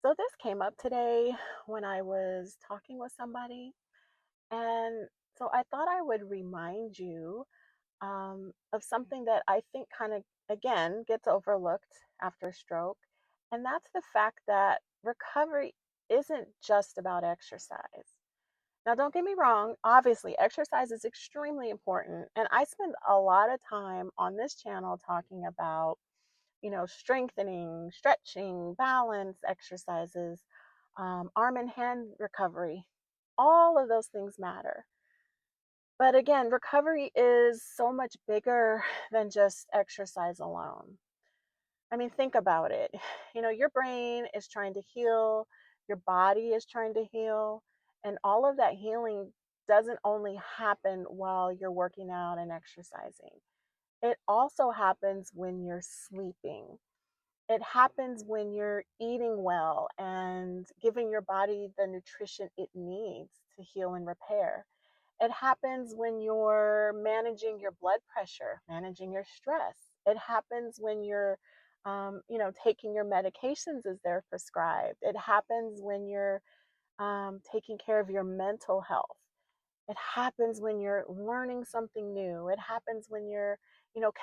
So this came up today when I was talking with somebody, and so I thought I would remind you of something that I think kind of, again, gets overlooked after stroke, and that's the fact that recovery isn't just about exercise. Now, don't get me wrong, obviously, exercise is extremely important, and I spend a lot of time on this channel talking about strengthening, stretching, balance exercises, arm and hand recovery. All of those things matter. But again, recovery is so much bigger than just exercise alone. I mean, think about it. Your brain is trying to heal, your body is trying to heal, and all of that healing doesn't only happen while you're working out and exercising. It also happens when you're sleeping. It happens when you're eating well and giving your body the nutrition it needs to heal and repair. It happens when you're managing your blood pressure, managing your stress. It happens when you're, taking your medications as they're prescribed. It happens when you're taking care of your mental health. It happens when you're learning something new. It happens when you're,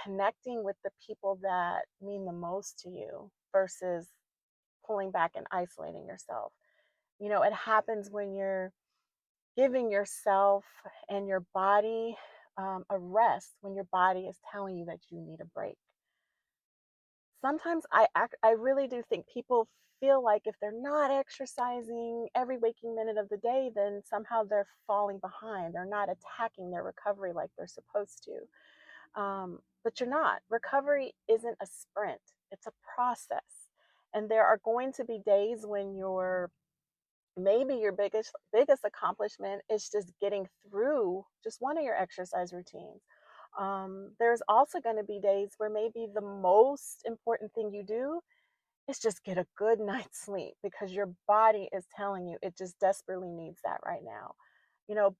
connecting with the people that mean the most to you versus pulling back and isolating yourself. It happens when you're giving yourself and your body a rest when your body is telling you that you need a break. Sometimes I really do think people feel like if they're not exercising every waking minute of the day, then somehow they're falling behind. They're not attacking their recovery like they're supposed to. But you're not. Recovery isn't a sprint, it's a process. And there are going to be days when maybe your biggest accomplishment is just getting through just one of your exercise routines. There's also going to be days where maybe the most important thing you do is just get a good night's sleep because your body is telling you it just desperately needs that right now.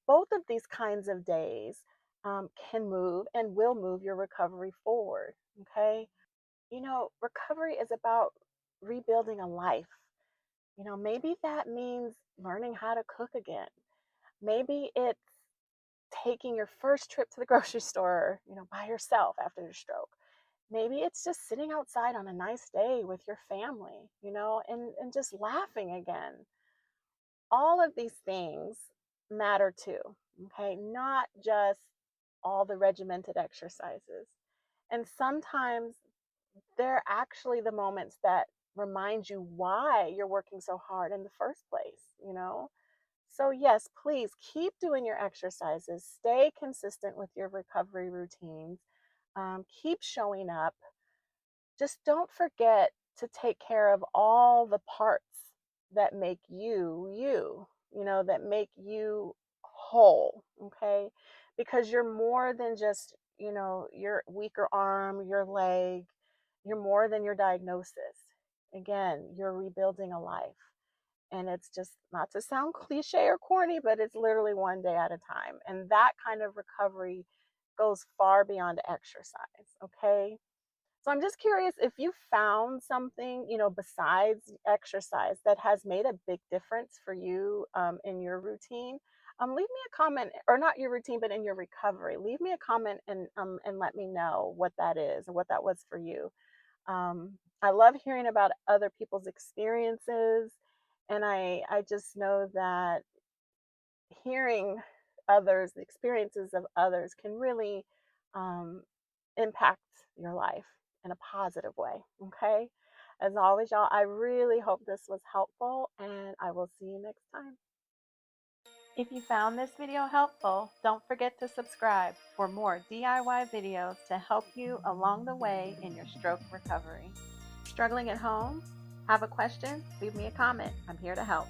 Both of these kinds of days can move and will move your recovery forward. Okay. Recovery is about rebuilding a life. Maybe that means learning how to cook again. Maybe it's taking your first trip to the grocery store, by yourself after your stroke. Maybe it's just sitting outside on a nice day with your family, and just laughing again. All of these things matter too, okay? Not just all the regimented exercises. And sometimes they're actually the moments that remind you why you're working so hard in the first place. So, yes, please keep doing your exercises, stay consistent with your recovery routines, keep showing up. Just don't forget to take care of all the parts that make you, that make you whole, okay? Because you're more than just, your weaker arm, your leg, you're more than your diagnosis. Again, you're rebuilding a life. And it's just not to sound cliche or corny, but it's literally one day at a time. And that kind of recovery goes far beyond exercise, okay? So I'm just curious if you found something, besides exercise that has made a big difference for you in your routine. Leave me a comment, or not your routine, but in your recovery. Leave me a comment and let me know what that is and what that was for you. I love hearing about other people's experiences, and I just know that hearing the experiences of others can really um, impact your life in a positive way. Okay. As always, y'all, I really hope this was helpful, and I will see you next time. If you found this video helpful, don't forget to subscribe for more DIY videos to help you along the way in your stroke recovery. Struggling at home? Have a question? Leave me a comment. I'm here to help.